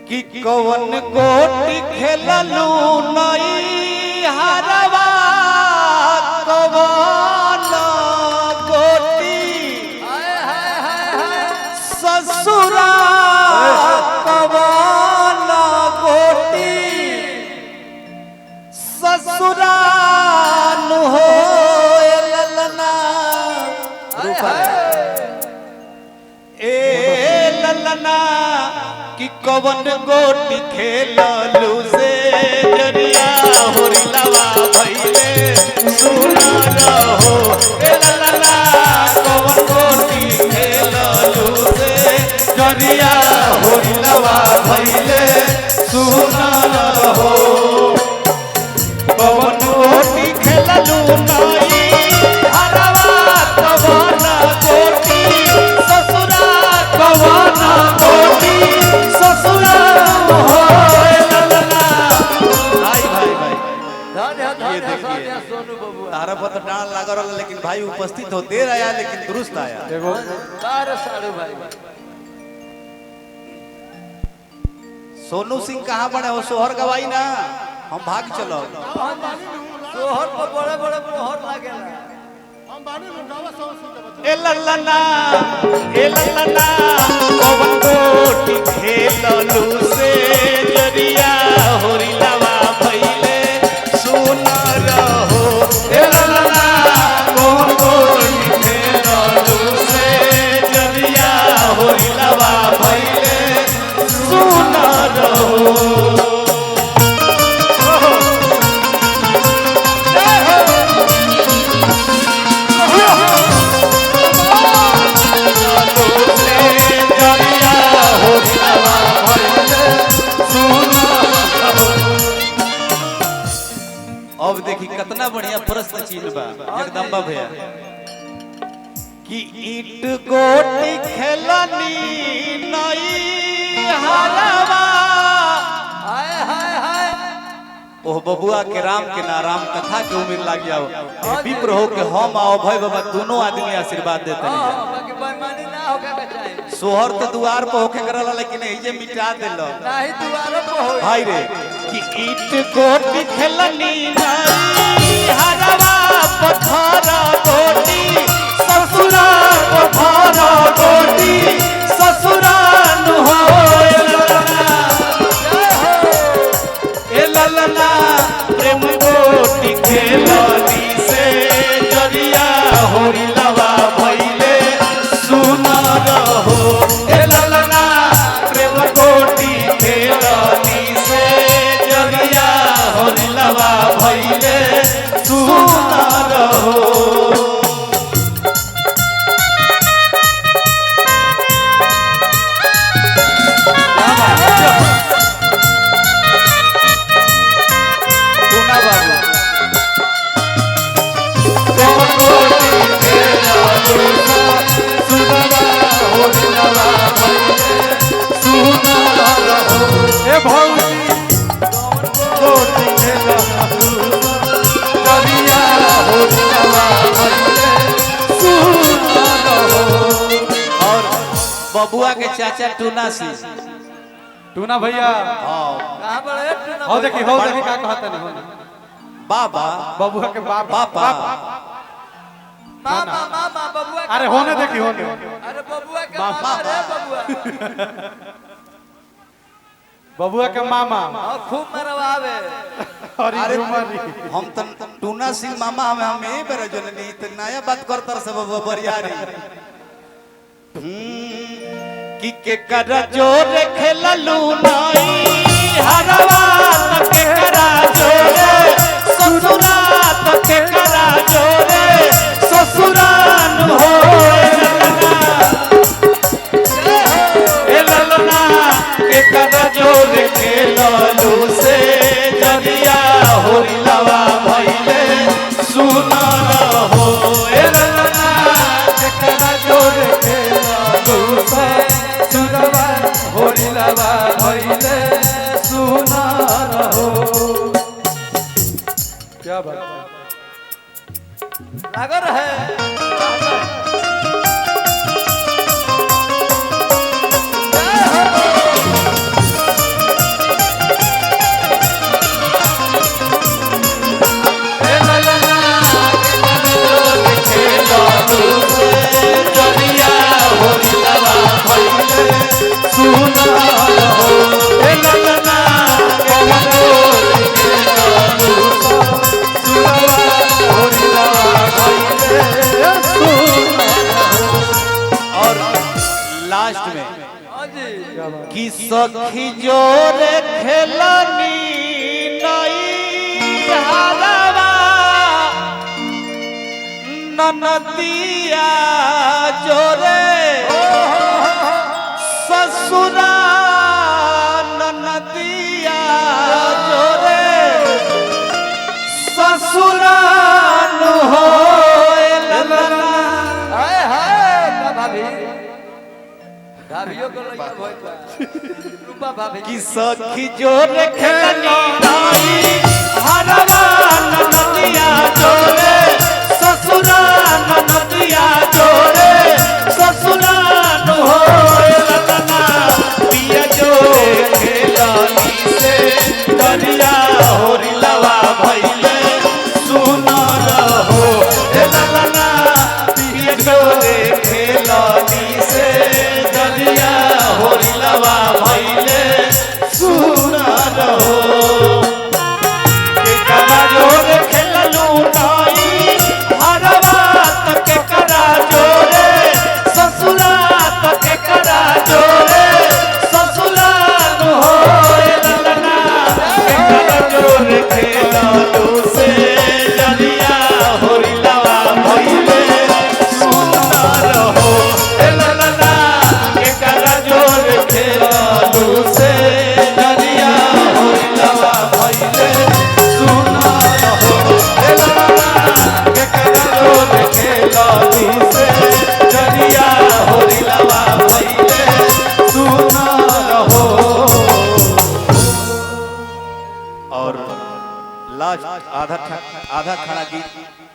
कि कवन गोटी खेललू नई हरवा कवन गोटी ससुरा कवन गोटी ससुरा नु हो ललना ए ललना कि कवन गोटी खेललू से जरिया होरिलवा भइले सुना रहो ए ललना कवन गोटी खेललू से जरिया होरिलवा भइले सुना रहो कवन गोटी खेललू नई हरवा कवन गोटी ससुरा कवन गोटी ससुरा हो ललना। भाई भाई भाई ये देखिए तारा पर तो डांड लगा रहा लेकिन भाई उपस्थित हो देर आया लेकिन दुरुस्त आया। देखो तारे साड़ू भाई सोनू सिंह कहाँ बड़े हो सोहर गवाई ना हम भाग चलो सोहर पर बड़े बड़े मोहर लागेला हम बानी लुटावा सोहर ए ललना कवन गोटी खेललू से जरिया होरिलवा भइले सुना रहो ए ललना कवन गोटी खेललू से जरिया होरिलवा भइले सुना रहो अब देखी कितना बढ़िया प्रश्न चीज बा जगदम्बा भैया कि ईट गोटी खेलनी नई हरवा हाय हाय हाय ओह बबुआ के राम के ना राम कथा के उम्र लाग जाओ विप्र हो के हम आओ भाई बाबा दोनों आदमी आशीर्वाद देते हैं बाकी बेईमानी ना होके के चाहिए सोहर तो द्वार पे होके करला लेकिन एजे मिटा देलो नाही दुआरे पे होई भाई रे कि ईट गोटी खेलनी नई हरवा पथरा गोटी ससुरा पथरा गोटी ससुरा नु हो ए ललना प्रेम गोटी खेलनी से जरिया होरिलवा भइले सुना रहो ए ललना प्रेम गोटी खेलनी से जरिया होरिलवा भइले सुना रहो बबुआ के चाचा टूना सी टूना भैया कहां बड़े टूना हो देखी का कहता नहीं बाबा बबुआ के बाप पापा मामा मामा बबुआ अरे होने देखी होने अरे बबुआ के मामा रे बबुआ बबुआ के मामा खूब मरवावे अरे हम त टूना सिंह मामा हमें ए बेर जननी त नया बात करतर सब बरियारी कि के कर जोर खेललू नई हरवा के करा जोरे ससुरा के करा जोरे ससुरान हो ए ललना के कर जोर खेललू से जरिया होरिलवा भइले सुना रहो ए ललना के कर जोर खेललू से सुनवा होरिलवा भइले सुना रहो। क्या बात लागो रहे लास्ट में हाँ जी कि सखी जोरे खेलनी नई हरवा ननदिया जोरे ससुरा ननदिया जोरे ससुरा नु हो हाय हाय का भाभी भाभियों को लइका भइल बा रूपा भाभी कि सखी जोरे खेलनी नाई हरवा ननदिया जोरे ससुरा ननदिया जोरे ससुरा नु हो ललना पिया जोरे खेलनी से दरिया होरी लवा भइले सुना रहो ललना पिया जोरे खेलनी से दरिया होरी लवा भइले सुना रहो के करा जोरे खेललू नाई हरवा तक करा जोरे ससुरा तक करा जोरे ससुरा नु हो ललना के करा जोरे खेललू से दरिया होरी लवा भइले सुना रहो ललना के करा जोरे खेललू से दरिया होरी लवा भइले सुना रहो ललना के करा जोरे खेललू से दरिया होरी लवा भइले सुना रहो। और लास्ट आधा खड़ा गीत